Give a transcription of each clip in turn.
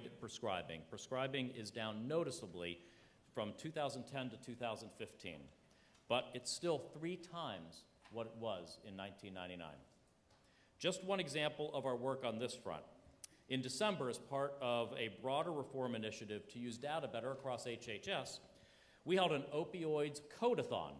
opioid prescribing. Prescribing is down noticeably from 2010 to 2015, but it's still 3 times what it was in 1999. Just one example of our work on this front. In December, as part of a broader reform initiative to use data better across HHS, we held an opioids codathon.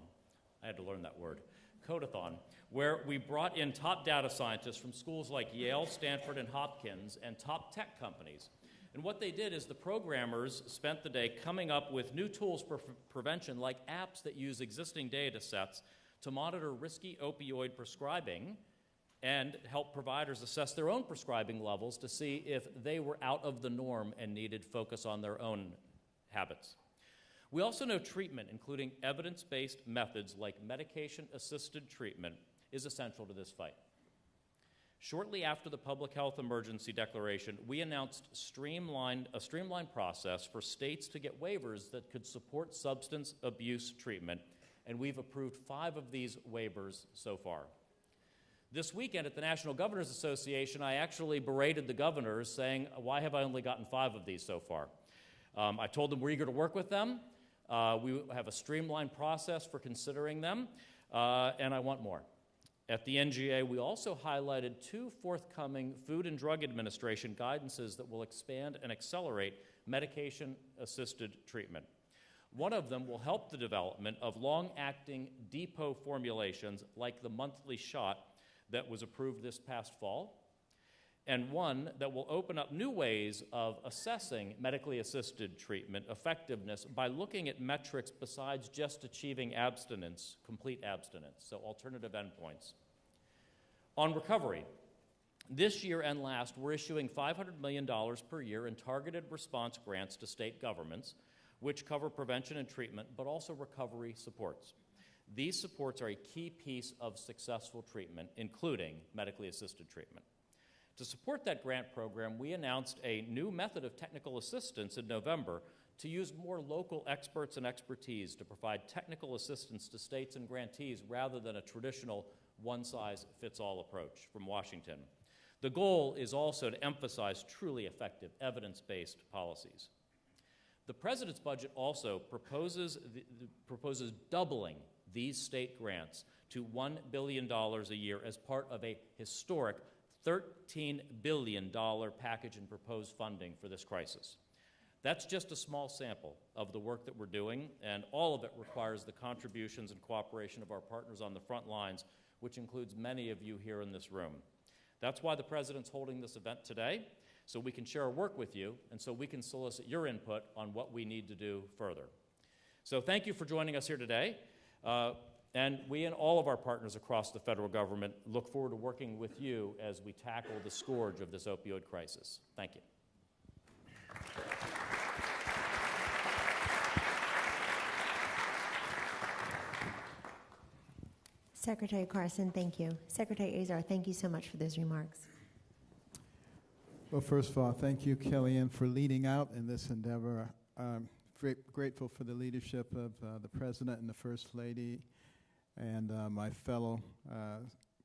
I had to learn that word, codathon, where we brought in top data scientists from schools like Yale, Stanford, and Hopkins, and top tech companies. And what they did is the programmers spent the day coming up with new tools for prevention, like apps that use existing data sets to monitor risky opioid prescribing and help providers assess their own prescribing levels to see if they were out of the norm and needed focus on their own habits. We also know treatment, including evidence-based methods like medication-assisted treatment, is essential to this fight. Shortly after the public health emergency declaration, we announced a streamlined process for states to get waivers that could support substance abuse treatment, and we've approved 5 of these waivers so far. This weekend at the National Governors Association, I actually berated the governors, saying, why have I only gotten 5 of these so far? I told them we're eager to work with them. We have a streamlined process for considering them, and I want more. At the NGA, we also highlighted 2 forthcoming Food and Drug Administration guidances that will expand and accelerate medication-assisted treatment. One of them will help the development of long-acting depot formulations like the monthly shot that was approved this past fall, and one that will open up new ways of assessing medically assisted treatment effectiveness by looking at metrics besides just achieving abstinence, complete abstinence, so alternative endpoints. On recovery, this year and last, we're issuing $500 million per year in targeted response grants to state governments, which cover prevention and treatment, but also recovery supports. These supports are a key piece of successful treatment, including medically assisted treatment. To support that grant program, we announced a new method of technical assistance in November to use more local experts and expertise to provide technical assistance to states and grantees rather than a traditional one-size-fits-all approach from Washington. The goal is also to emphasize truly effective evidence-based policies. The President's budget also proposes doubling these state grants to $1 billion a year as part of a historic $13 billion package in proposed funding for this crisis. That's just a small sample of the work that we're doing, and all of it requires the contributions and cooperation of our partners on the front lines, which includes many of you here in this room. That's why the President's holding this event today, so we can share our work with you and so we can solicit your input on what we need to do further. So thank you for joining us here today. And we and all of our partners across the federal government look forward to working with you as we tackle the scourge of this opioid crisis. Thank you. Secretary Carson, thank you. Secretary Azar, thank you so much for those remarks. Well, first of all, thank you, Kellyanne, for leading out in this endeavor. I'm grateful for the leadership of the President and the First Lady and my fellow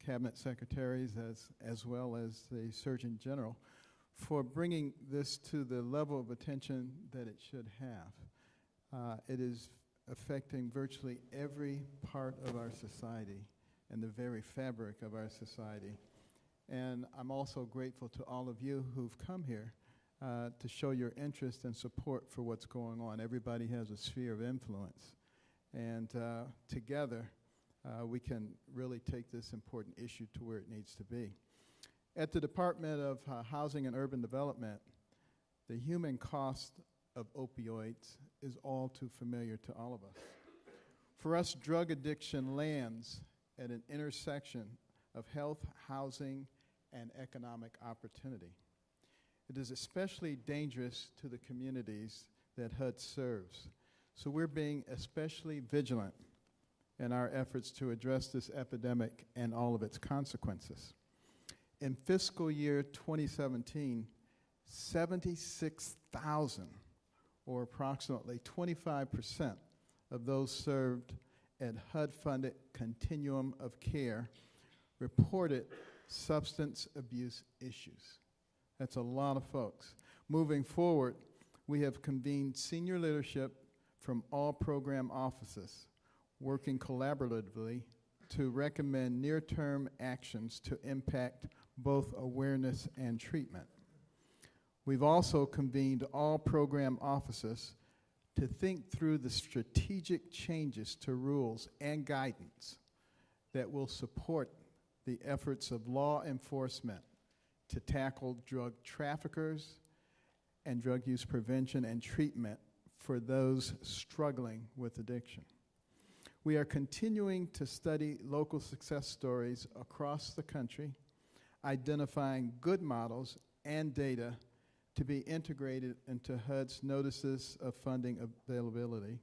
cabinet secretaries as well as the Surgeon General for bringing this to the level of attention that it should have. It is affecting virtually every part of our society and the very fabric of our society. And I'm also grateful to all of you who've come here to show your interest and support for what's going on. Everybody has a sphere of influence. And together, we can really take this important issue to where it needs to be. At the Department of Housing and Urban Development, the human cost of opioids is all too familiar to all of us. For us, drug addiction lands at an intersection of health, housing, and economic opportunity. It is especially dangerous to the communities that HUD serves. So we're being especially vigilant in our efforts to address this epidemic and all of its consequences. In fiscal year 2017, 76,000, or approximately 25% of those served at HUD-funded continuum of care, reported substance abuse issues. That's a lot of folks. Moving forward, we have convened senior leadership from all program offices, working collaboratively to recommend near-term actions to impact both awareness and treatment. We've also convened all program offices to think through the strategic changes to rules and guidance that will support the efforts of law enforcement to tackle drug traffickers and drug use prevention and treatment for those struggling with addiction. We are continuing to study local success stories across the country, identifying good models and data to be integrated into HUD's notices of funding availability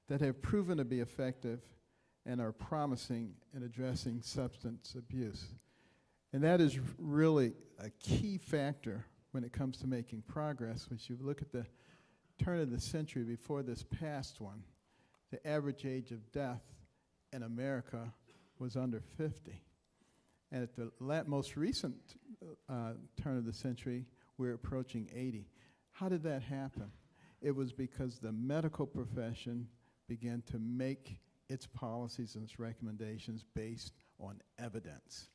that have proven to be effective and are promising in addressing substance abuse. And that is really a key factor when it comes to making progress. When you look at the turn of the century before this past one, the average age of death in America was under 50. And at the most recent turn of the century, we're approaching 80. How did that happen? It was because the medical profession began to make its policies and its recommendations based on evidence.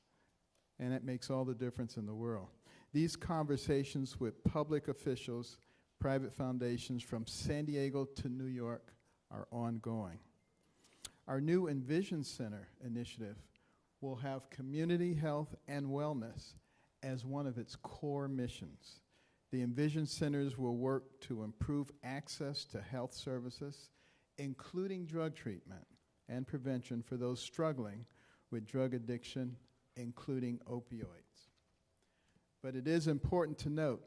And it makes all the difference in the world. These conversations with public officials, private foundations from San Diego to New York are ongoing. Our new Envision Center initiative will have community health and wellness as one of its core missions. The Envision Centers will work to improve access to health services, including drug treatment and prevention for those struggling with drug addiction, including opioids. But it is important to note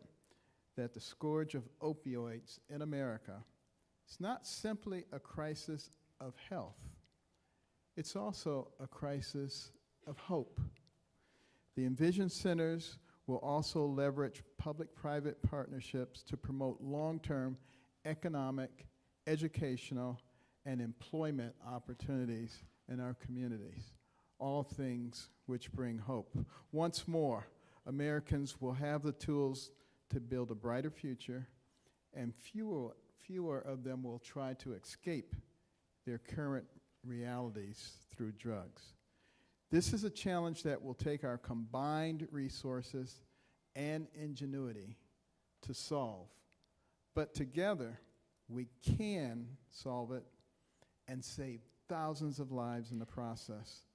that the scourge of opioids in America is not simply a crisis of health. It's also a crisis of hope. The Envision Centers will also leverage public-private partnerships to promote long-term economic, educational, and employment opportunities in our communities, all things which bring hope. Once more, Americans will have the tools to build a brighter future, and fewer of them will try to escape their current realities through drugs. This is a challenge that will take our combined resources and ingenuity to solve. But together, we can solve it and save thousands of lives in the process.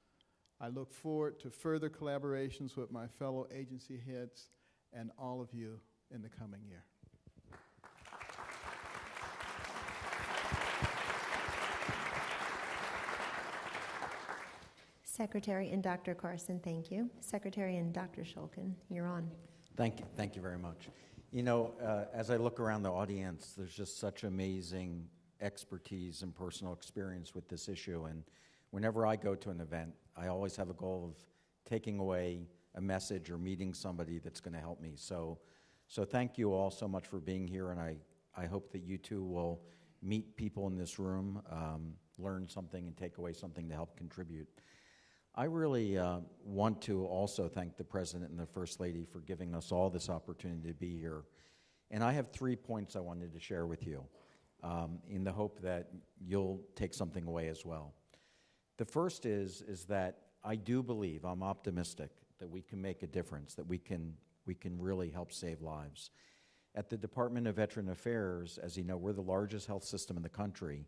I look forward to further collaborations with my fellow agency heads and all of you in the coming year. Secretary and Dr. Carson, thank you. Secretary and Dr. Shulkin, you're on. Thank you very much. You know, as I look around the audience, there's just such amazing expertise and personal experience with this issue, and whenever I go to an event, I always have a goal of taking away a message or meeting somebody that's going to help me. So thank you all so much for being here, and I hope that you too will meet people in this room, learn something, and take away something to help contribute. I really want to also thank the President and the First Lady for giving us all this opportunity to be here. And I have 3 points I wanted to share with you in the hope that you'll take something away as well. The first is that I do believe, I'm optimistic, that we can make a difference, that we can really help save lives. At the Department of Veteran Affairs, as you know, we're the largest health system in the country.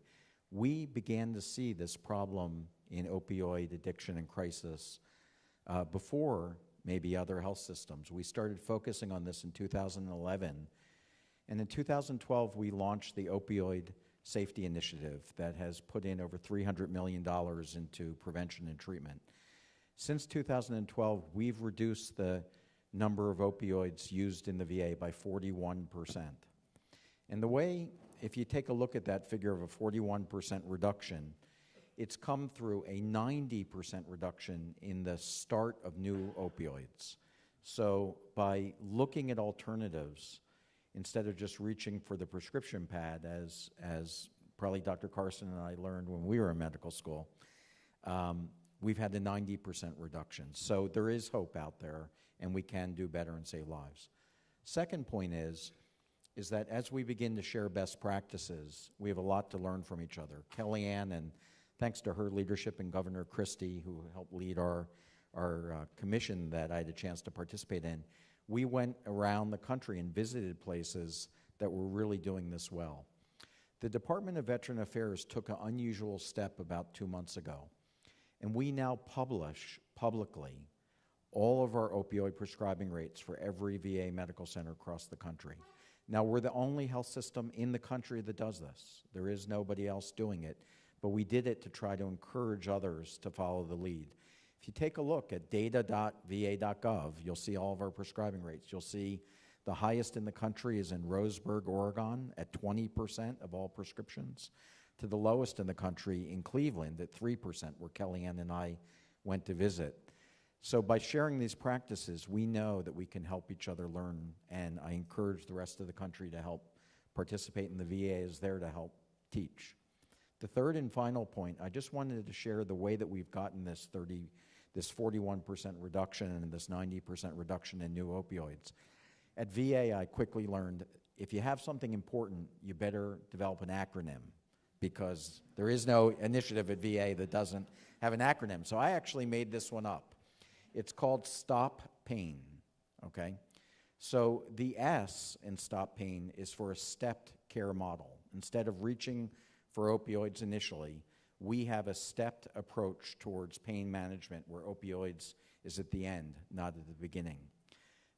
We began to see this problem in opioid addiction and crisis before maybe other health systems. We started focusing on this in 2011, and in 2012 we launched the Opioid Safety Initiative that has put in over $300 million into prevention and treatment. Since 2012, we've reduced the number of opioids used in the VA by 41%. And the way, if you take a look at that figure of a 41% reduction, it's come through a 90% reduction in the start of new opioids. So by looking at alternatives, instead of just reaching for the prescription pad, as probably Dr. Carson and I learned when we were in medical school, we've had a 90% reduction. So there is hope out there, and we can do better and save lives. Second point is, is that as we begin to share best practices, we have a lot to learn from each other. Kellyanne, and thanks to her leadership, and Governor Christie, who helped lead our commission that I had a chance to participate in, we went around the country and visited places that were really doing this well. The Department of Veteran Affairs took an unusual step about 2 months ago, and we now publish publicly all of our opioid prescribing rates for every VA medical center across the country. Now, we're the only health system in the country that does this. There is nobody else doing it, but we did it to try to encourage others to follow the lead. If you take a look at data.va.gov, you'll see all of our prescribing rates. You'll see the highest in the country is in Roseburg, Oregon, at 20% of all prescriptions, to the lowest in the country in Cleveland at 3%, where Kellyanne and I went to visit. So by sharing these practices, we know that we can help each other learn, and I encourage the rest of the country to help participate, and the VA is there to help teach. The third and final point, I just wanted to share the way that we've gotten this 41% reduction and this 90% reduction in new opioids. At VA, I quickly learned if you have something important, you better develop an acronym, because there is no initiative at VA that doesn't have an acronym. So I actually made this one up. It's called Stop Pain, okay? So the S in Stop Pain is for a stepped care model. Instead of reaching for opioids initially, we have a stepped approach towards pain management where opioids is at the end, not at the beginning.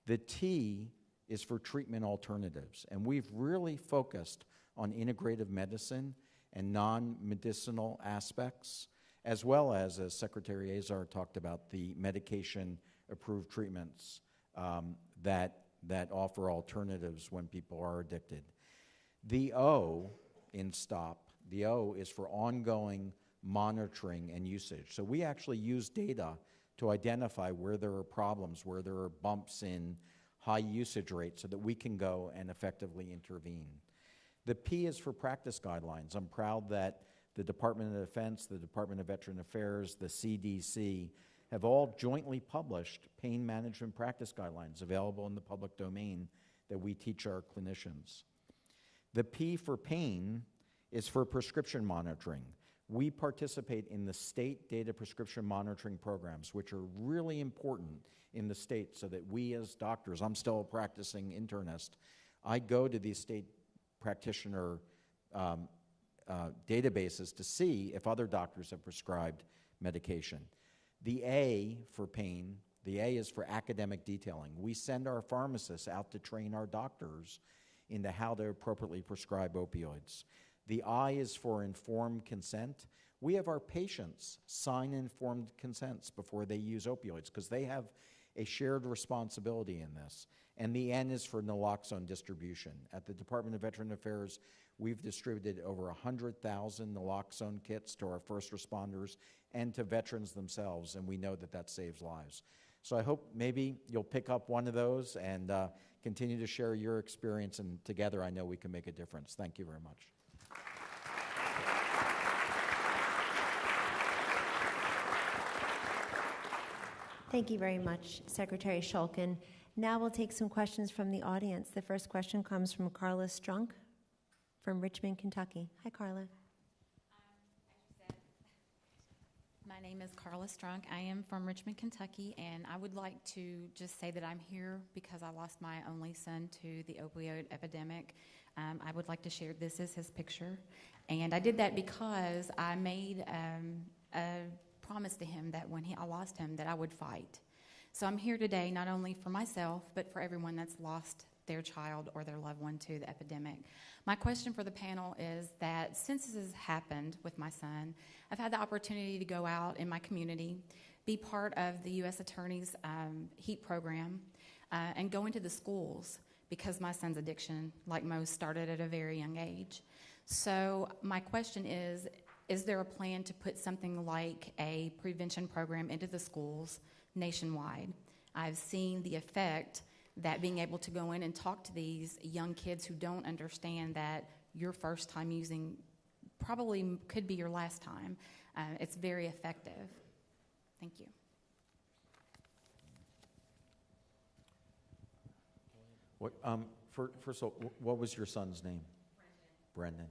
The T is for treatment alternatives, and we've really focused on integrative medicine and non-medicinal aspects, as well as Secretary Azar talked about, the medication-approved treatments that offer alternatives when people are addicted. The O in STOP, the O is for ongoing monitoring and usage. So we actually use data to identify where there are problems, where there are bumps in high usage rates, so that we can go and effectively intervene. The P is for practice guidelines. I'm proud that the Department of Defense, the Department of Veteran Affairs, the CDC have all jointly published pain management practice guidelines available in the public domain that we teach our clinicians. The P for pain is for prescription monitoring. We participate in the state data prescription monitoring programs, which are really important in the state, so that we as doctors, I'm still a practicing internist, I go to these state practitioner databases to see if other doctors have prescribed medication. The A for pain, the A is for academic detailing. We send our pharmacists out to train our doctors into how to appropriately prescribe opioids. The I is for informed consent. We have our patients sign informed consents before they use opioids, because they have a shared responsibility in this. And the N is for naloxone distribution. At the Department of Veteran Affairs, we've distributed over 100,000 naloxone kits to our first responders and to veterans themselves, and we know that that saves lives. So I hope maybe you'll pick up one of those and continue to share your experience, and together I know we can make a difference. Thank you very much. Thank you very much, Secretary Shulkin. Now we'll take some questions from the audience. The first question comes from Carla Strunk from Richmond, Kentucky. Hi, Carla. My name is Carla Strunk. I am from Richmond, Kentucky, and I would like to just say that I'm here because I lost my only son to the opioid epidemic. I would like to share this as his picture. And I did that because I made a promise to him that when I lost him, that I would fight. So I'm here today not only for myself, but for everyone that's lost their child or their loved one to the epidemic. My question for the panel is that since this has happened with my son, I've had the opportunity to go out in my community, be part of the U.S. Attorney's HEAT program, and go into the schools, because my son's addiction, like most, started at a very young age. So my question is there a plan to put something like a prevention program into the schools nationwide? I've seen the effect that being able to go in and talk to these young kids who don't understand that your first time using probably could be your last time. It's very effective. Thank you. First of all, what was your son's name? Brendan.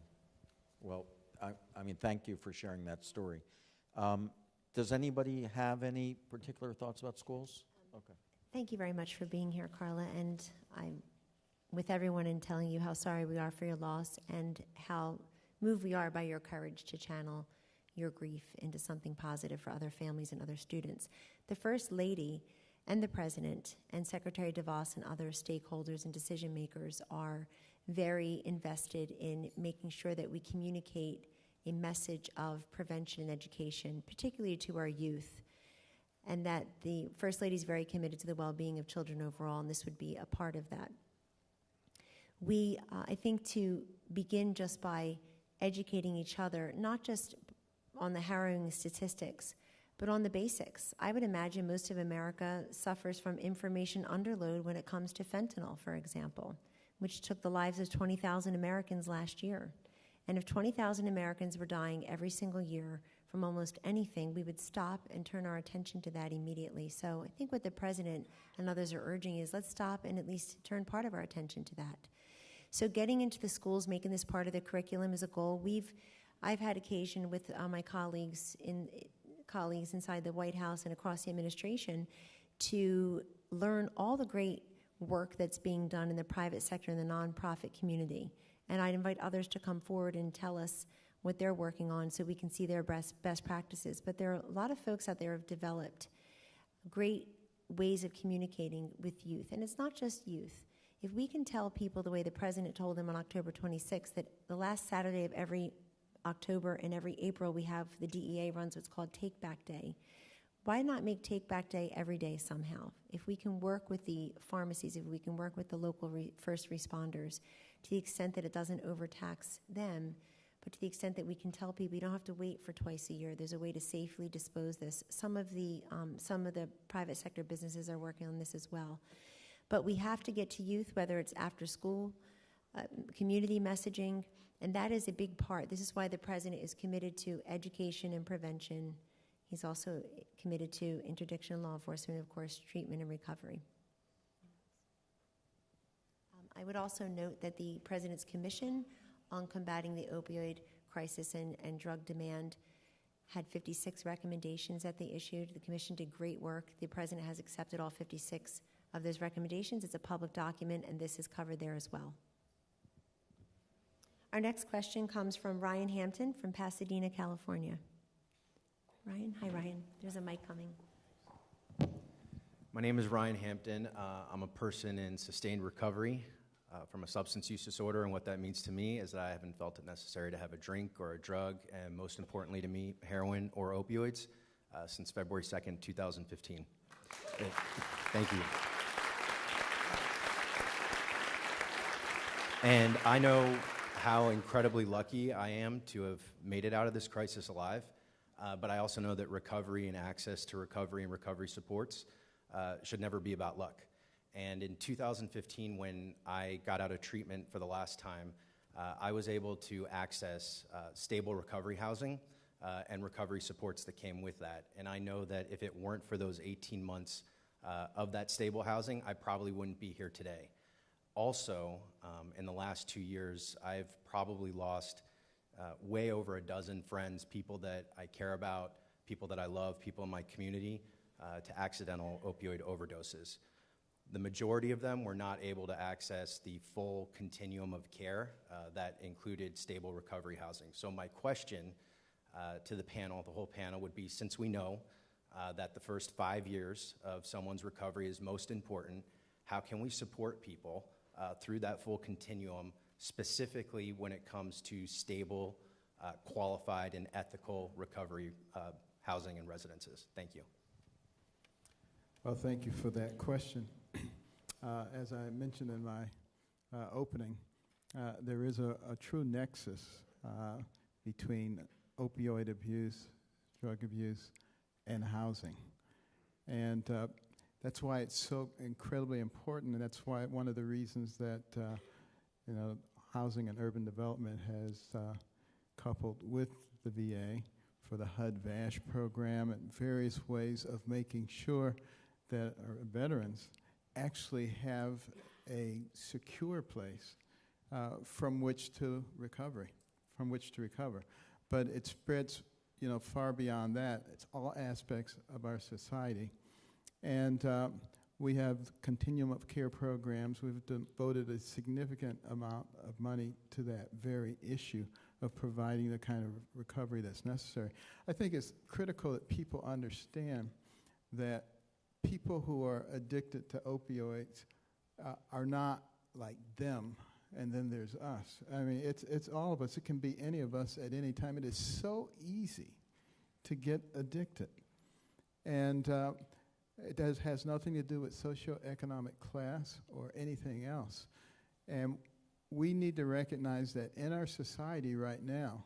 Well, I mean, thank you for sharing that story. Does anybody have any particular thoughts about schools? Okay. Thank you very much for being here, Carla, and I'm with everyone in telling you how sorry we are for your loss and how moved we are by your courage to channel your grief into something positive for other families and other students. The First Lady and the President and Secretary DeVos and other stakeholders and decision makers are very invested in making sure that we communicate a message of prevention and education, particularly to our youth, and that the First Lady is very committed to the well-being of children overall, and this would be a part of that. We, I think, to begin just by educating each other, not just on the harrowing statistics, but on the basics. I would imagine most of America suffers from information underload when it comes to fentanyl, for example, which took the lives of 20,000 Americans last year. And if 20,000 Americans were dying every single year from almost anything, we would stop and turn our attention to that immediately. So I think what the President and others are urging is let's stop and at least turn part of our attention to that. So getting into the schools, making this part of the curriculum is a goal. I've had occasion with my colleagues inside the White House and across the administration to learn all the great work that's being done in the private sector and the nonprofit community. And I'd invite others to come forward and tell us what they're working on so we can see their best practices. But there are a lot of folks out there who have developed great ways of communicating with youth. And it's not just youth. If we can tell people the way the President told them on October 26th that the last Saturday of every October and every April we have the DEA runs what's called Take Back Day. Why not make Take Back Day every day somehow? If we can work with the pharmacies, if we can work with the local first responders, to the extent that it doesn't overtax them, but to the extent that we can tell people you don't have to wait for twice a year. There's a way to safely dispose this. Some of the private sector businesses are working on this as well. But we have to get to youth, whether it's after school, community messaging, and that is a big part. This is why the President is committed to education and prevention. He's also committed to interdiction law enforcement, and of course, treatment and recovery. I would also note that the President's Commission on Combating the Opioid Crisis and Drug Demand had 56 recommendations that they issued. The Commission did great work. The President has accepted all 56 of those recommendations. It's a public document, and this is covered there as well. Our next question comes from Ryan Hampton from Pasadena, California. Ryan? Hi, Ryan. There's a mic coming. My name is Ryan Hampton. I'm a person in sustained recovery from a substance use disorder, and what that means to me is that I haven't felt it necessary to have a drink or a drug, and most importantly to me, heroin or opioids, since February 2nd, 2015. Thank you. And I know how incredibly lucky I am to have made it out of this crisis alive, but I also know that recovery and access to recovery and recovery supports should never be about luck. And in 2015, when I got out of treatment for the last time, I was able to access stable recovery housing and recovery supports that came with that. And I know that if it weren't for those 18 months of that stable housing, I probably wouldn't be here today. Also, in the last 2 years, I've probably lost way over a dozen friends, people that I care about, people that I love, people in my community, to accidental opioid overdoses. The majority of them were not able to access the full continuum of care that included stable recovery housing. So my question to the panel, the whole panel, would be, since we know that the first 5 years of someone's recovery is most important, how can we support people through that full continuum, specifically when it comes to stable, qualified, and ethical recovery housing and residences? Thank you. Well, thank you for that question. As I mentioned in my opening, there is a true nexus between opioid abuse, drug abuse, and housing. And that's why it's so incredibly important, and that's why one of the reasons that housing and urban development has coupled with the VA for the HUD-VASH program and various ways of making sure that our veterans actually have a secure place from which to recover. But it spreads, far beyond that. It's all aspects of our society. And we have continuum of care programs. We've devoted a significant amount of money to that very issue of providing the kind of recovery that's necessary. I think it's critical that people understand that people who are addicted to opioids are not like them, and then there's us. I mean, it's all of us. It can be any of us at any time. It is so easy to get addicted. And it has nothing to do with socioeconomic class or anything else. And we need to recognize that in our society right now,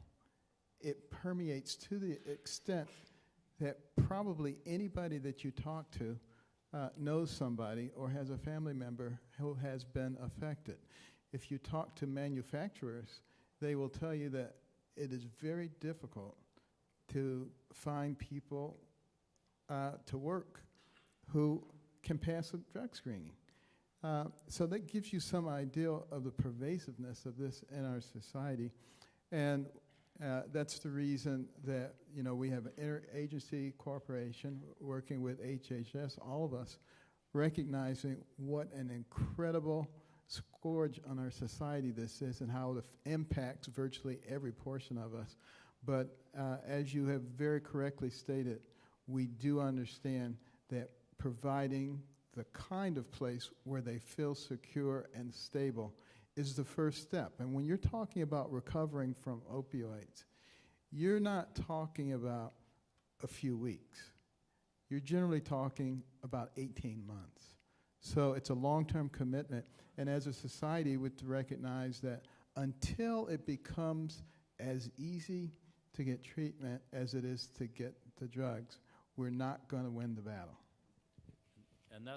it permeates to the extent that probably anybody that you talk to knows somebody or has a family member who has been affected. If you talk to manufacturers, they will tell you that it is very difficult to find people to work who can pass a drug screening. So that gives you some idea of the pervasiveness of this in our society. And that's the reason that we have an interagency cooperation working with HHS, all of us, recognizing what an incredible scourge on our society this is and how it impacts virtually every portion of us. But as you have very correctly stated, we do understand that providing the kind of place where they feel secure and stable is the first step. And when you're talking about recovering from opioids, you're not talking about a few weeks. You're generally talking about 18 months. So it's a long-term commitment. And as a society, we have to recognize that until it becomes as easy to get treatment as it is to get the drugs, we're not going to win the battle. And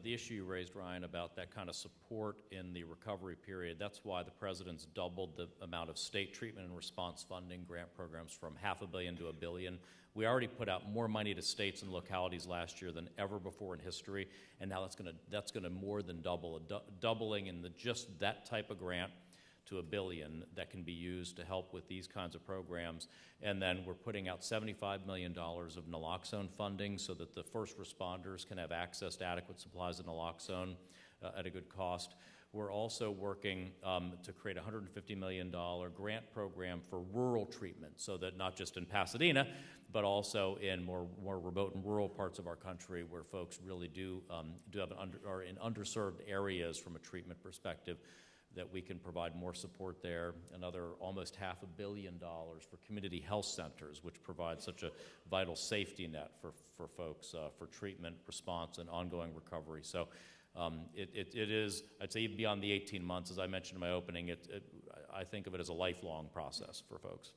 the issue you raised, Ryan, about that kind of support in the recovery period, that's why the President's doubled the amount of state treatment and response funding grant programs from $500 million to $1 billion. We already put out more money to states and localities last year than ever before in history, and now that's going to more than double, doubling in just that type of grant to $1 billion that can be used to help with these kinds of programs. And then we're putting out $75 million of naloxone funding so that the first responders can have access to adequate supplies of naloxone at a good cost. We're also working to create a $150 million grant program for rural treatment, so that not just in Pasadena, but also in more remote and rural parts of our country where folks really do have are in underserved areas from a treatment perspective, that we can provide more support there. Another almost $500 million for community health centers, which provide such a vital safety net for folks for treatment, response, and ongoing recovery. So it is, I'd say, even beyond the 18 months, as I mentioned in my opening, I think of it as a lifelong process for folks.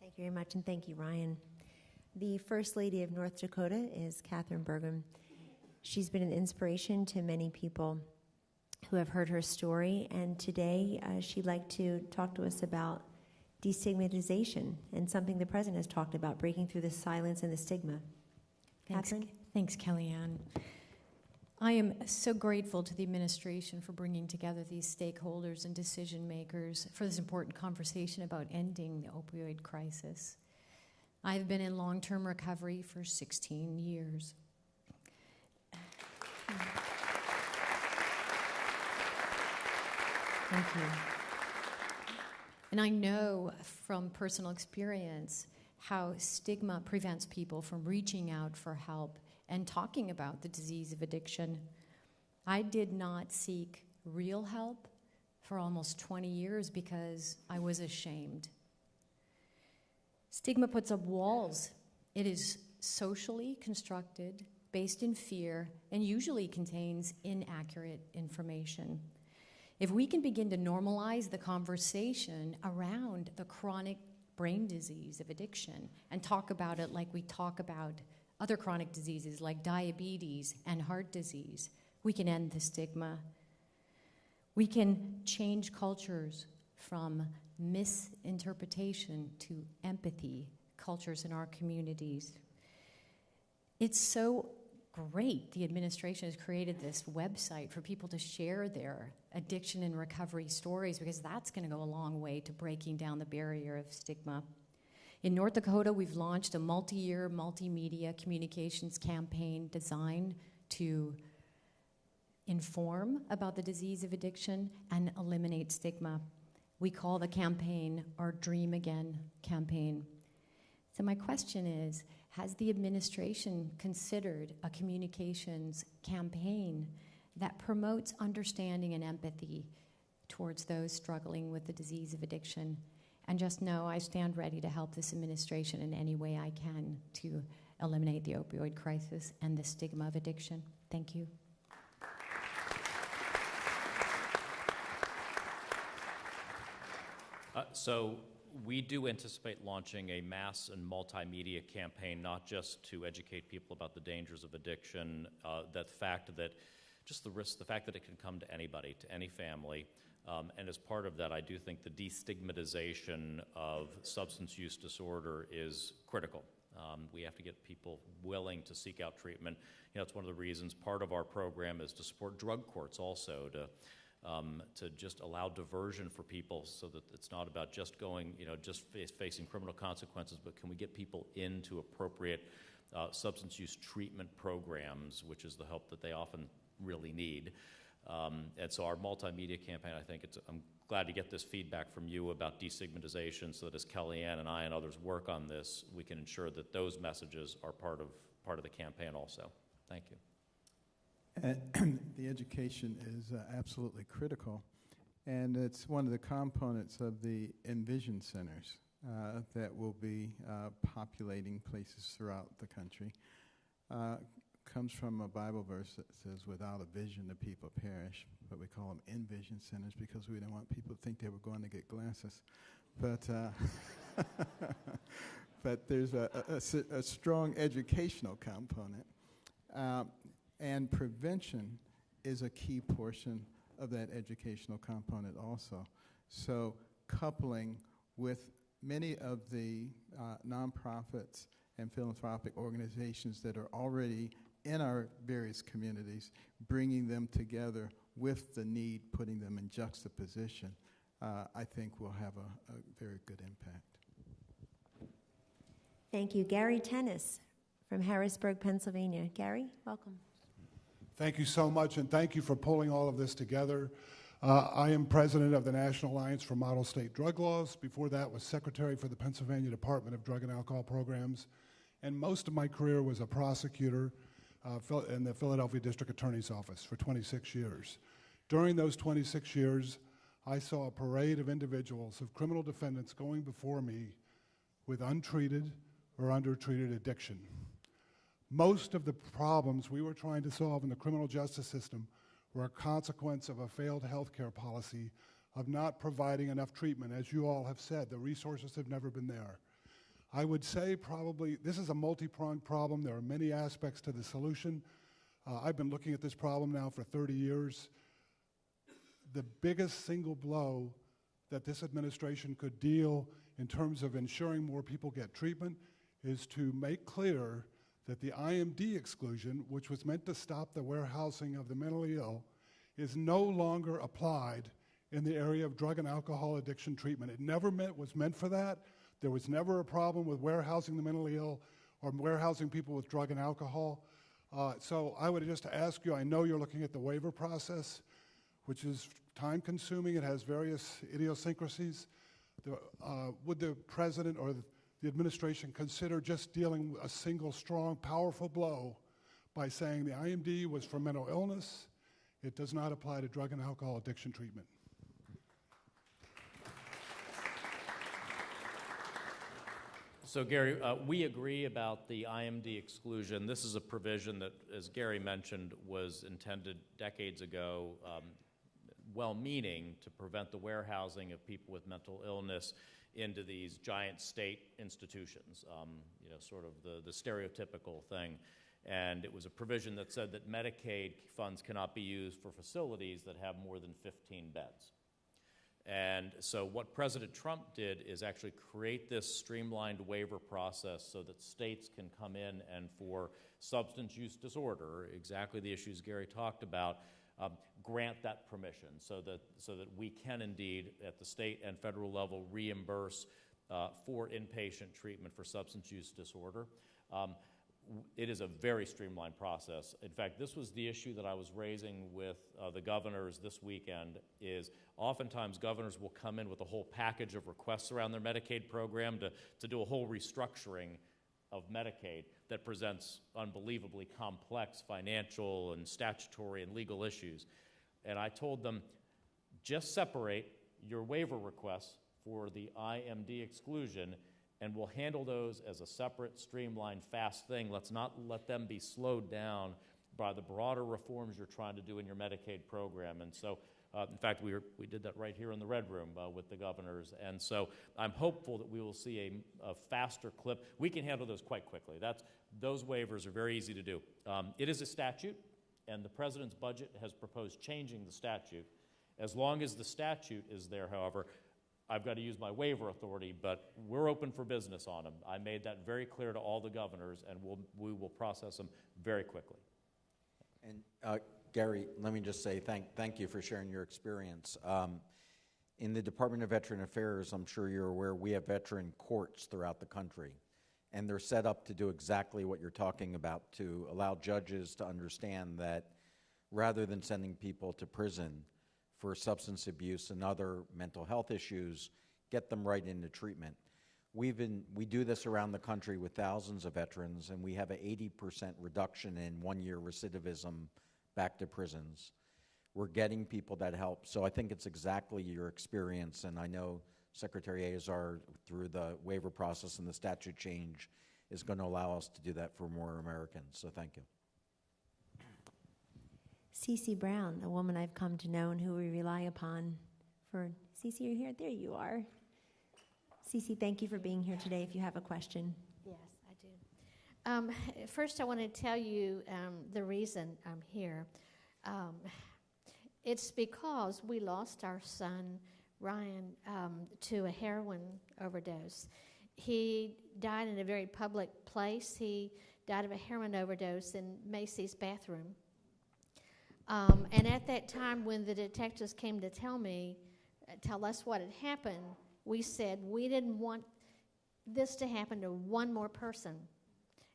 Thank you very much, and thank you, Ryan. The First Lady of North Dakota is Catherine Burgum. She's been an inspiration to many people who have heard her story, and today she'd like to talk to us about destigmatization and something the President has talked about, breaking through the silence and the stigma. Catherine? Thanks, Kellyanne. I am so grateful to the administration for bringing together these stakeholders and decision makers for this important conversation about ending the opioid crisis. I've been in long-term recovery for 16 years. Thank you. And I know from personal experience how stigma prevents people from reaching out for help and talking about the disease of addiction. I did not seek real help for almost 20 years because I was ashamed. Stigma puts up walls. It is socially constructed, based in fear, and usually contains inaccurate information. If we can begin to normalize the conversation around the chronic brain disease of addiction and talk about it like we talk about other chronic diseases like diabetes and heart disease, we can end the stigma. We can change cultures from misinterpretation to empathy, cultures in our communities. It's so great the administration has created this website for people to share their addiction and recovery stories, because that's going to go a long way to breaking down the barrier of stigma. In North Dakota, we've launched a multi-year, multimedia communications campaign designed to inform about the disease of addiction and eliminate stigma. We call the campaign our Dream Again campaign. So my question is, has the administration considered a communications campaign that promotes understanding and empathy towards those struggling with the disease of addiction? And just know I stand ready to help this administration in any way I can to eliminate the opioid crisis and the stigma of addiction. Thank you. So we do anticipate launching a mass and multimedia campaign, not just to educate people about the dangers of addiction, the fact that it can come to anybody, to any family. And as part of that, I do think the destigmatization of substance use disorder is critical. We have to get people willing to seek out treatment. It's one of the reasons part of our program is to support drug courts also, to just allow diversion for people so that it's not about just going, just facing criminal consequences, but can we get people into appropriate substance use treatment programs, which is the help that they often really need. And so our multimedia campaign, I'm glad to get this feedback from you about destigmatization so that as Kellyanne and I and others work on this, we can ensure that those messages are part of the campaign also. Thank you. The education is absolutely critical, and it's one of the components of the Envision Centers that will be populating places throughout the country. Comes from a Bible verse that says, without a vision the people perish, but we call them Envision Centers because we didn't want people to think they were going to get glasses. But but there's a strong educational component. And prevention is a key portion of that educational component also. So coupling with many of the nonprofits and philanthropic organizations that are already in our various communities, bringing them together with the need, putting them in juxtaposition, I think will have a very good impact. Thank you. Gary Tennis from Harrisburg, Pennsylvania. Gary, welcome. Thank you so much, and thank you for pulling all of this together. I am president of the National Alliance for Model State Drug Laws. Before that, was secretary for the Pennsylvania Department of Drug and Alcohol Programs, and most of my career was a prosecutor in the Philadelphia District Attorney's Office for 26 years. During those 26 years, I saw a parade of individuals, of criminal defendants going before me with untreated or undertreated addiction. Most of the problems we were trying to solve in the criminal justice system were a consequence of a failed healthcare policy of not providing enough treatment. As you all have said, the resources have never been there. I would say probably this is a multi-pronged problem. There are many aspects to the solution. I've been looking at this problem now for 30 years. The biggest single blow that this administration could deal in terms of ensuring more people get treatment is to make clear that the IMD exclusion, which was meant to stop the warehousing of the mentally ill, is no longer applied in the area of drug and alcohol addiction treatment. It never was meant for that. There was never a problem with warehousing the mentally ill or warehousing people with drug and alcohol. So I would just ask you, I know you're looking at the waiver process, which is time-consuming. It has various idiosyncrasies. Would the president or the administration consider just dealing with a single, strong, powerful blow by saying the IMD was for mental illness, it does not apply to drug and alcohol addiction treatment? So, Gary, we agree about the IMD exclusion. This is a provision that, as Gary mentioned, was intended decades ago, well-meaning, to prevent the warehousing of people with mental illness into these giant state institutions, sort of the stereotypical thing. And it was a provision that said that Medicaid funds cannot be used for facilities that have more than 15 beds. And so what President Trump did is actually create this streamlined waiver process so that states can come in and for substance use disorder, exactly the issues Gary talked about, grant that permission so that we can indeed, at the state and federal level, reimburse for inpatient treatment for substance use disorder. It is a very streamlined process. In fact, this was the issue that I was raising with the governors this weekend, is oftentimes governors will come in with a whole package of requests around their Medicaid program to do a whole restructuring of Medicaid that presents unbelievably complex financial and statutory and legal issues. And I told them, just separate your waiver requests for the IMD exclusion, and we'll handle those as a separate, streamlined, fast thing. Let's not let them be slowed down by the broader reforms you're trying to do in your Medicaid program. And so, in fact, we did that right here in the Red Room with the governors. And so I'm hopeful that we will see a faster clip. We can handle those quite quickly. Those waivers are very easy to do. It is a statute, and the President's budget has proposed changing the statute. As long as the statute is there, however, I've got to use my waiver authority, but we're open for business on them. I made that very clear to all the governors, and we will process them very quickly. And Gary, let me just say thank you for sharing your experience. In the Department of Veteran Affairs, I'm sure you're aware, we have veteran courts throughout the country, and they're set up to do exactly what you're talking about, to allow judges to understand that rather than sending people to prison for substance abuse and other mental health issues, get them right into treatment. We do this around the country with thousands of veterans, and we have an 80% reduction in one-year recidivism back to prisons. We're getting people that help. So I think it's exactly your experience, and I know Secretary Azar, through the waiver process and the statute change, is going to allow us to do that for more Americans. So thank you. Cece Brown, a woman I've come to know and who we rely upon for... Cece, you're here? There you are. Cece, thank you for being here today if you have a question. Yes, I do. First, I want to tell you the reason I'm here. It's because we lost our son, Ryan, to a heroin overdose. He died in a very public place. He died of a heroin overdose in Macy's bathroom. And at that time, when the detectives came to tell us what had happened, we said we didn't want this to happen to one more person.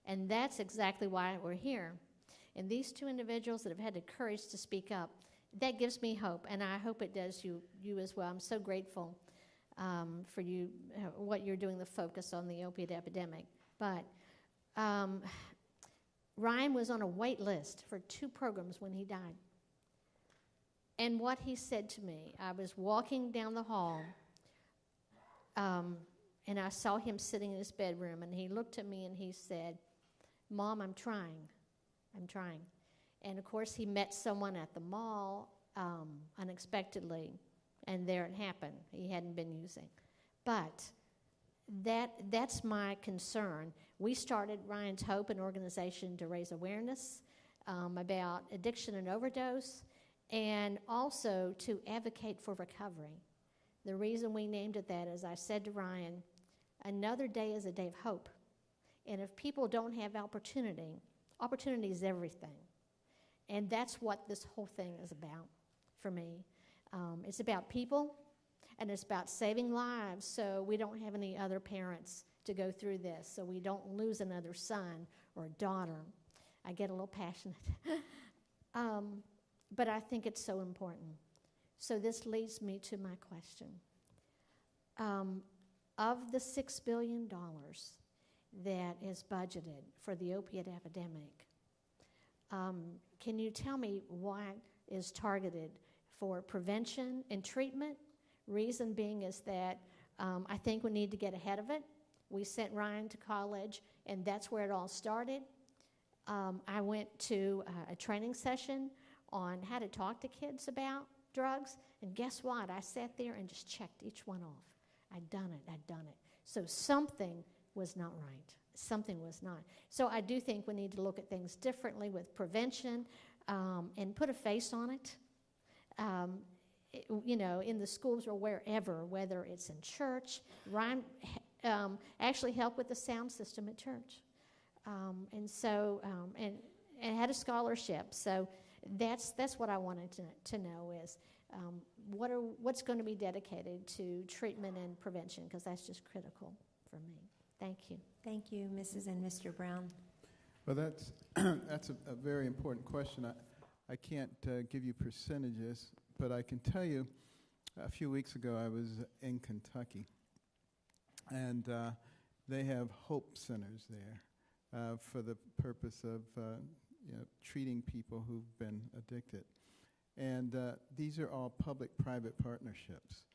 And that's exactly why we're here. And these two individuals that have had the courage to speak up, that gives me hope, and I hope it does you as well. I'm so grateful for you, what you're doing, the focus on the opiate epidemic. But Ryan was on a wait list for 2 programs when he died. And what he said to me, I was walking down the hall, and I saw him sitting in his bedroom, and he looked at me and he said, "Mom, I'm trying. And of course, he met someone at the mall unexpectedly, and there it happened. He hadn't been using. But that's my concern. We started Ryan's Hope, an organization to raise awareness about addiction and overdose, and also to advocate for recovery. The reason we named it that, as I said to Ryan, another day is a day of hope. And if people don't have opportunity is everything. And that's what this whole thing is about for me. It's about people, and it's about saving lives so we don't have any other parents to go through this, so we don't lose another son or daughter. I get a little passionate. But I think it's so important. So this leads me to my question. Of the $6 billion that is budgeted for the opiate epidemic, can you tell me what is targeted for prevention and treatment? Reason being is that I think we need to get ahead of it. We sent Ryan to college, and that's where it all started. I went to a training session on how to talk to kids about drugs, and guess what? I sat there and just checked each one off. I'd done it. So something was not right. Something was not. So I do think we need to look at things differently with prevention and put a face on it. In the schools or wherever, whether it's in church. Ryan actually helped with the sound system at church. And had a scholarship. So that's what I wanted to know is what's going to be dedicated to treatment and prevention, because that's just critical for me. Thank you. Thank you, Mrs. and Mr. Brown. Well, that's that's a very important question. I can't give you percentages, but I can tell you a few weeks ago I was in Kentucky, and they have Hope Centers there for the purpose of treating people who've been addicted. And these are all public-private partnerships.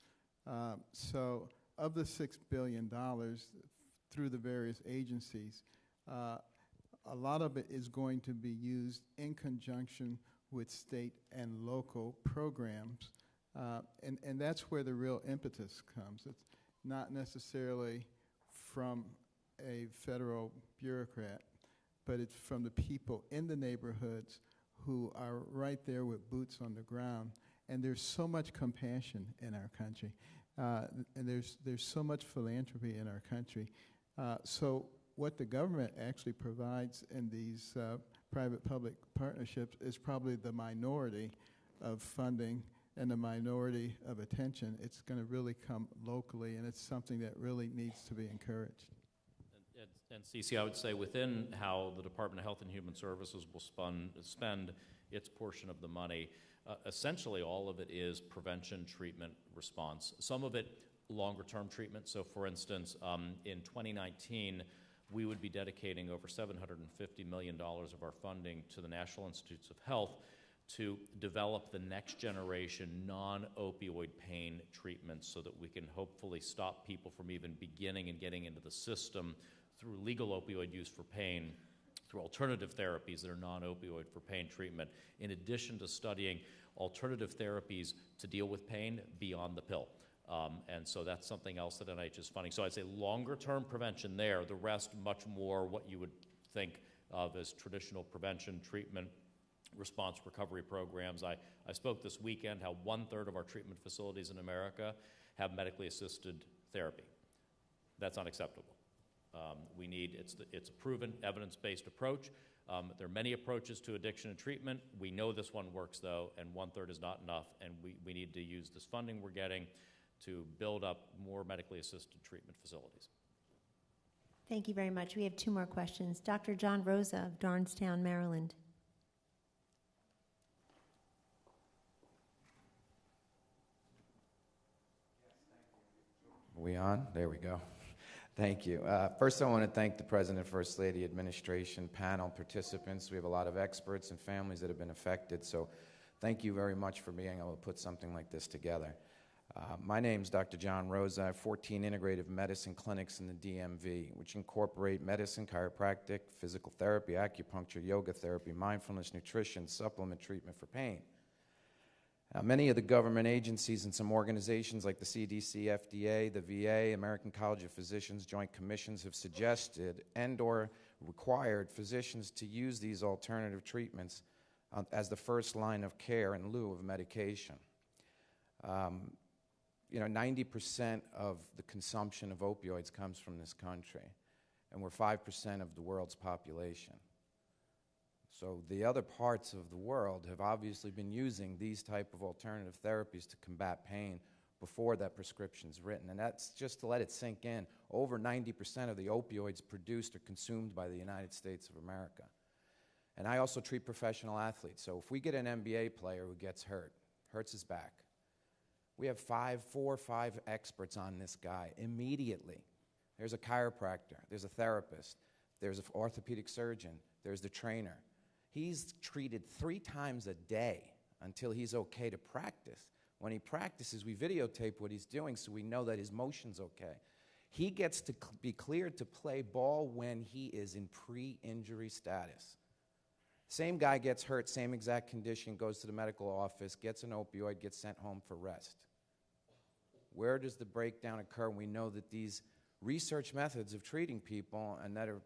So of the $6 billion through the various agencies, a lot of it is going to be used in conjunction with state and local programs. And that's where the real impetus comes. It's not necessarily from a federal bureaucrat, but it's from the people in the neighborhoods who are right there with boots on the ground. And there's so much compassion in our country. And there's so much philanthropy in our country. So what the government actually provides in these private-public partnerships is probably the minority of funding and the minority of attention. It's going to really come locally, and it's something that really needs to be encouraged. And Cece, I would say within how the Department of Health and Human Services will spend its portion of the money, essentially all of it is prevention, treatment, response. Some of it longer-term treatment. So, for instance, in 2019, we would be dedicating over $750 million of our funding to the National Institutes of Health to develop the next generation non-opioid pain treatments so that we can hopefully stop people from even beginning and getting into the system through legal opioid use for pain, through alternative therapies that are non-opioid for pain treatment, in addition to studying alternative therapies to deal with pain beyond the pill. And so that's something else that NIH is funding. So I'd say longer-term prevention there, the rest much more what you would think of as traditional prevention, treatment, response recovery programs. I spoke this weekend how 1/3 of our treatment facilities in America have medically assisted therapy. That's unacceptable. It's a proven evidence-based approach. There are many approaches to addiction and treatment. We know this one works, though, and 1/3 is not enough, and we need to use this funding we're getting to build up more medically assisted treatment facilities. Thank you very much. We have 2 more questions. Dr. John Rosa of Darnestown, Maryland. Are we on? There we go. Thank you. First, I want to thank the President, First Lady, administration, panel, participants. We have a lot of experts and families that have been affected, so thank you very much for being able to put something like this together. My name is Dr. John Rosa. I have 14 integrative medicine clinics in the DMV, which incorporate medicine, chiropractic, physical therapy, acupuncture, yoga therapy, mindfulness, nutrition, supplement treatment for pain. Many of the government agencies and some organizations like the CDC, FDA, the VA, American College of Physicians, Joint Commissions have suggested and or required physicians to use these alternative treatments as the first line of care in lieu of medication. 90% of the consumption of opioids comes from this country, and we're 5% of the world's population. So the other parts of the world have obviously been using these type of alternative therapies to combat pain before that prescription's written. And that's just to let it sink in. Over 90% of the opioids produced are consumed by the United States of America. And I also treat professional athletes. So if we get an NBA player who gets hurts his back, we have 4 or 5 experts on this guy immediately. There's a chiropractor, there's a therapist, there's an orthopedic surgeon, there's the trainer. He's treated 3 times a day until he's okay to practice. When he practices, we videotape what he's doing so we know that his motion's okay. He gets to be cleared to play ball when he is in pre-injury status. Same guy gets hurt, same exact condition, goes to the medical office, gets an opioid, gets sent home for rest. Where does the breakdown occur? We know that these research methods of treating people and that are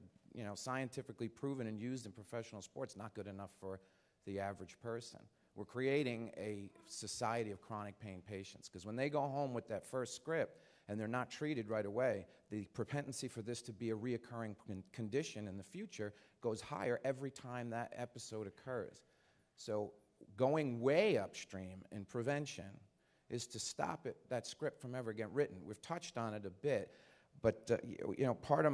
scientifically proven and used in professional sports, not good enough for the average person. We're creating a society of chronic pain patients because when they go home with that first script, and they're not treated right away, the propensity for this to be a reoccurring condition in the future goes higher every time that episode occurs. So going way upstream in prevention is to stop that script from ever getting written. We've touched on it a bit, but part of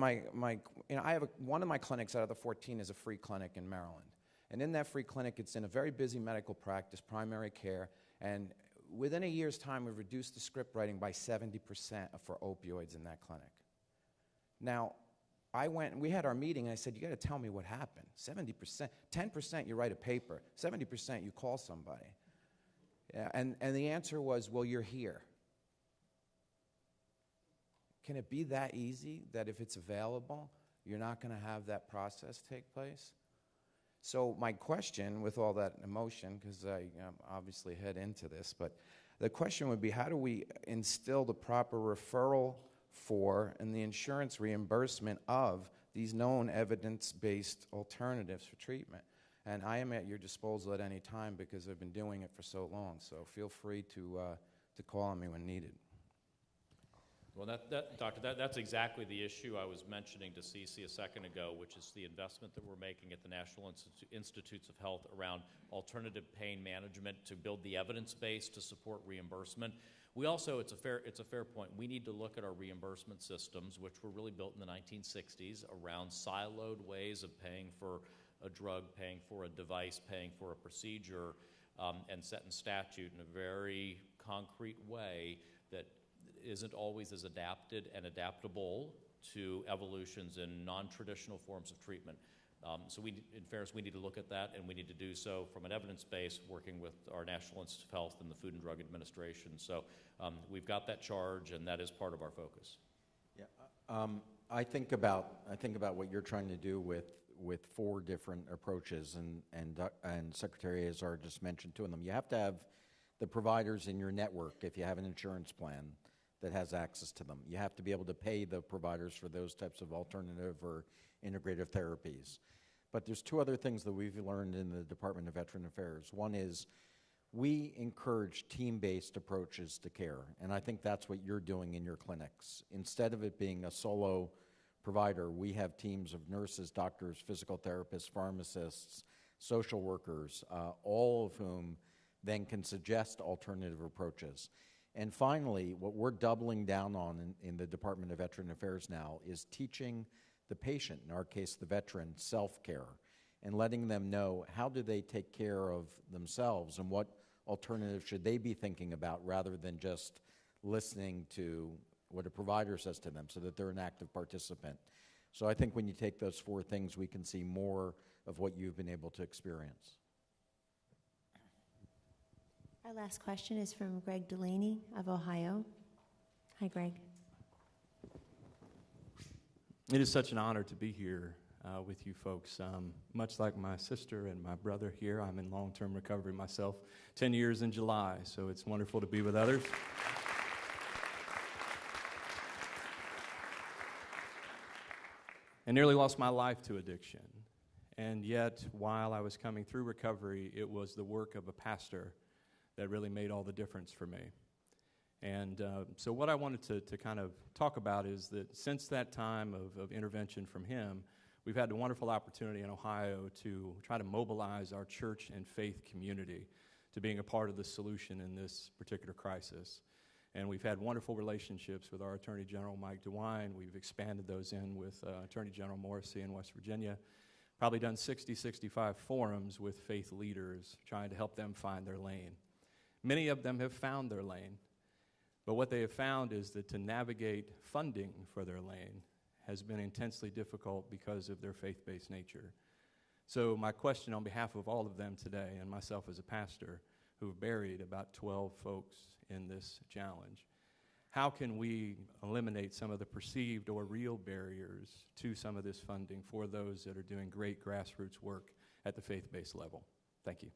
one of my clinics out of the 14 is a free clinic in Maryland. And in that free clinic, it's in a very busy medical practice, primary care, and within a year's time, we've reduced the script writing by 70% for opioids in that clinic. Now, we had our meeting, and I said, you got to tell me what happened. 70%, 10% you write a paper, 70% you call somebody. Yeah, and the answer was, well, you're here. Can it be that easy that if it's available, you're not going to have that process take place? So my question, with all that emotion, because I obviously head into this, but the question would be, how do we instill the proper referral for and the insurance reimbursement of these known evidence-based alternatives for treatment? And I am at your disposal at any time because I've been doing it for so long. So feel free to call on me when needed. Well, Doctor, that's exactly the issue I was mentioning to Cece a second ago, which is the investment that we're making at the National Institutes of Health around alternative pain management to build the evidence base to support reimbursement. We also, it's a fair point, we need to look at our reimbursement systems, which were really built in the 1960s around siloed ways of paying for a drug, paying for a device, paying for a procedure, and set in statute in a very concrete way that isn't always as adapted and adaptable to evolutions in non-traditional forms of treatment. So in fairness, we need to look at that, and we need to do so from an evidence base, working with our National Institute of Health and the Food and Drug Administration. So we've got that charge, and that is part of our focus. Yeah, I think about what you're trying to do with 4 different approaches, and Secretary Azar just mentioned 2 of them. You have to have the providers in your network if you have an insurance plan that has access to them. You have to be able to pay the providers for those types of alternative or integrative therapies. But there's 2 other things that we've learned in the Department of Veteran Affairs. One is we encourage team-based approaches to care, and I think that's what you're doing in your clinics. Instead of it being a solo provider, we have teams of nurses, doctors, physical therapists, pharmacists, social workers, all of whom then can suggest alternative approaches. And finally, what we're doubling down on in the Department of Veteran Affairs now is teaching the patient, in our case the veteran, self-care, and letting them know how do they take care of themselves and what alternatives should they be thinking about rather than just listening to what a provider says to them so that they're an active participant. So I think when you take those 4 things, we can see more of what you've been able to experience. Our last question is from Greg Delaney of Ohio. Hi, Greg. It is such an honor to be here with you folks. Much like my sister and my brother here, I'm in long-term recovery myself, 10 years in July, so it's wonderful to be with others. I nearly lost my life to addiction, and yet while I was coming through recovery, it was the work of a pastor that really made all the difference for me. And so what I wanted to kind of talk about is that since that time of intervention from him, we've had the wonderful opportunity in Ohio to try to mobilize our church and faith community to being a part of the solution in this particular crisis. And we've had wonderful relationships with our Attorney General, Mike DeWine. We've expanded those in with Attorney General Morrissey in West Virginia. Probably done 65 forums with faith leaders trying to help them find their lane. Many of them have found their lane, but what they have found is that to navigate funding for their lane has been intensely difficult because of their faith-based nature. So my question on behalf of all of them today, and myself as a pastor, who have buried about 12 folks in this challenge, how can we eliminate some of the perceived or real barriers to some of this funding for those that are doing great grassroots work at the faith-based level? Thank you.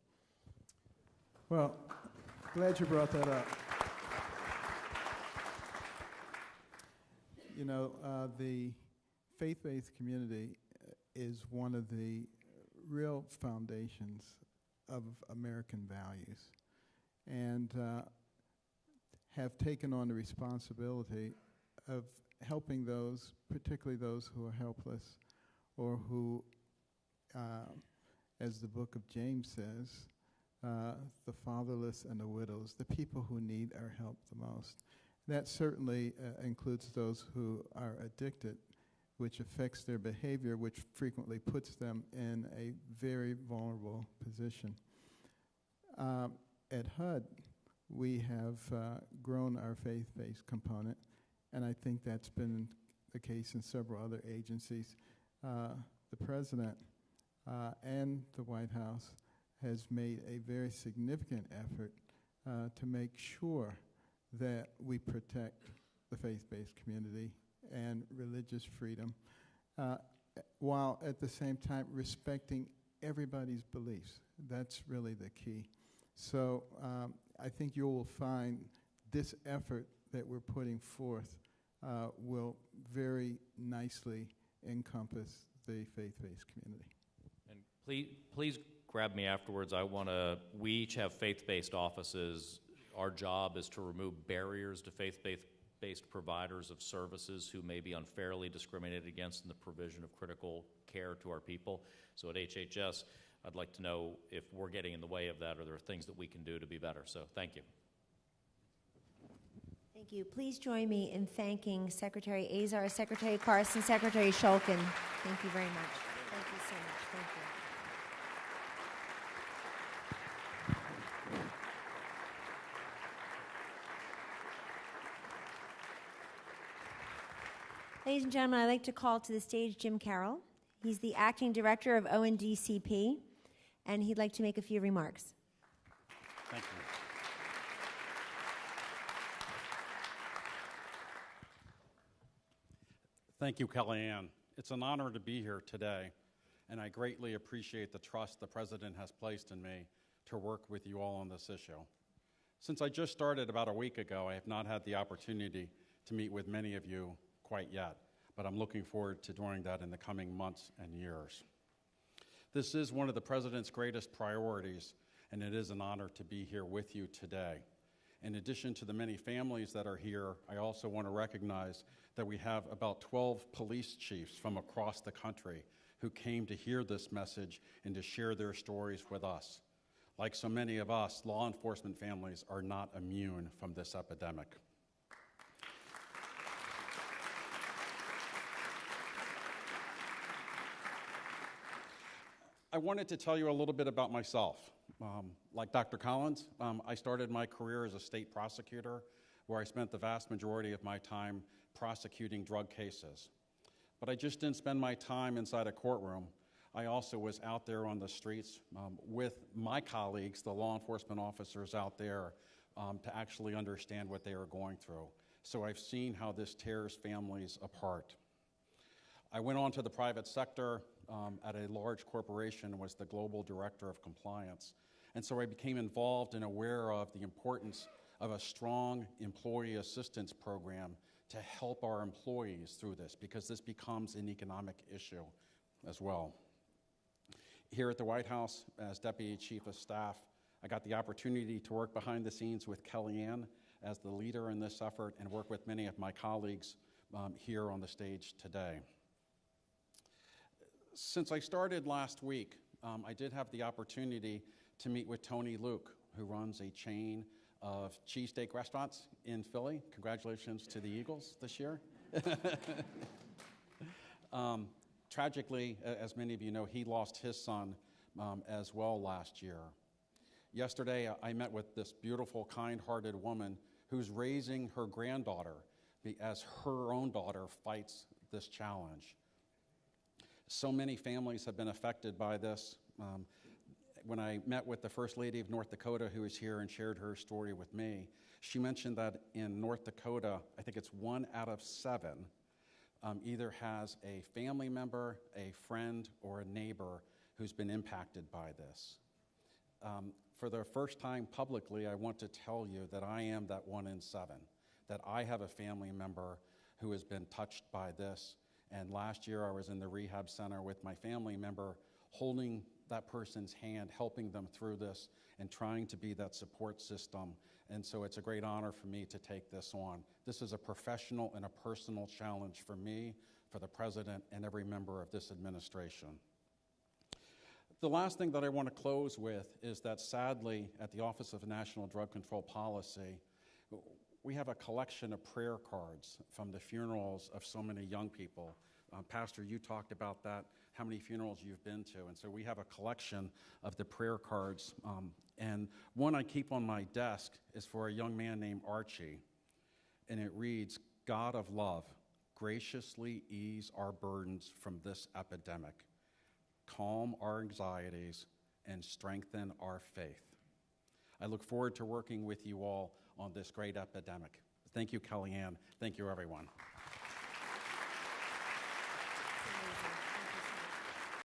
Well, glad you brought that up. You know, the faith-based community is one of the real foundations of American values. And have taken on the responsibility of helping those, particularly those who are helpless or who, as the book of James says, the fatherless and the widows, the people who need our help the most. That certainly includes those who are addicted, which affects their behavior, which frequently puts them in a very vulnerable position. At HUD, we have grown our faith-based component, and I think that's been the case in several other agencies. The President and the White House has made a very significant effort to make sure that we protect the faith-based community and religious freedom, while at the same time respecting everybody's beliefs. That's really the key. So I think you will find this effort that we're putting forth will very nicely encompass the faith-based community. And please grab me afterwards. We each have faith-based offices. Our job is to remove barriers to faith-based providers of services who may be unfairly discriminated against in the provision of critical care to our people. So at HHS, I'd like to know if we're getting in the way of that, or there are things that we can do to be better. So thank you. Thank you. Please join me in thanking Secretary Azar, Secretary Carson, Secretary Shulkin. Thank you very much. Thank you so much. Thank you. Ladies and gentlemen, I'd like to call to the stage Jim Carroll. He's the Acting Director of ONDCP, and he'd like to make a few remarks. Thank you. Thank you, Kellyanne. It's an honor to be here today, and I greatly appreciate the trust the President has placed in me to work with you all on this issue. Since I just started about a week ago, I have not had the opportunity to meet with many of you quite yet, but I'm looking forward to doing that in the coming months and years. This is one of the President's greatest priorities, and it is an honor to be here with you today. In addition to the many families that are here, I also want to recognize that we have about 12 police chiefs from across the country who came to hear this message and to share their stories with us. Like so many of us, law enforcement families are not immune from this epidemic. I wanted to tell you a little bit about myself. Like Dr. Collins, I started my career as a state prosecutor, where I spent the vast majority of my time prosecuting drug cases. But I just didn't spend my time inside a courtroom. I also was out there on the streets with my colleagues, the law enforcement officers out there, to actually understand what they were going through. So I've seen how this tears families apart. I went on to the private sector at a large corporation and was the global director of compliance. And so I became involved and aware of the importance of a strong employee assistance program to help our employees through this, because this becomes an economic issue as well. Here at the White House, as Deputy Chief of Staff, I got the opportunity to work behind the scenes with Kellyanne as the leader in this effort and work with many of my colleagues here on the stage today. Since I started last week, I did have the opportunity to meet with Tony Luke, who runs a chain of cheesesteak restaurants in Philly. Congratulations to the Eagles this year. Tragically, as many of you know, he lost his son as well last year. Yesterday, I met with this beautiful, kind-hearted woman who's raising her granddaughter as her own daughter fights this challenge. So many families have been affected by this. When I met with the First Lady of North Dakota, who is here and shared her story with me, she mentioned that in North Dakota, I think it's 1 out of 7, either has a family member, a friend, or a neighbor who's been impacted by this. For the first time publicly, I want to tell you that I am that 1 in 7, that I have a family member who has been touched by this. And last year, I was in the rehab center with my family member, holding that person's hand, helping them through this, and trying to be that support system And so it's a great honor for me to take this on. This is a professional and a personal challenge for me, for the President, and every member of this administration. The last thing that I want to close with is that sadly, at the Office of National Drug Control Policy, we have a collection of prayer cards from the funerals of so many young people. Pastor, you talked about that, how many funerals you've been to. And so we have a collection of the prayer cards. And one I keep on my desk is for a young man named Archie. And it reads, God of love, graciously ease our burdens from this epidemic. Calm our anxieties and strengthen our faith. I look forward to working with you all on this great epidemic. Thank you, Kellyanne. Thank you, everyone.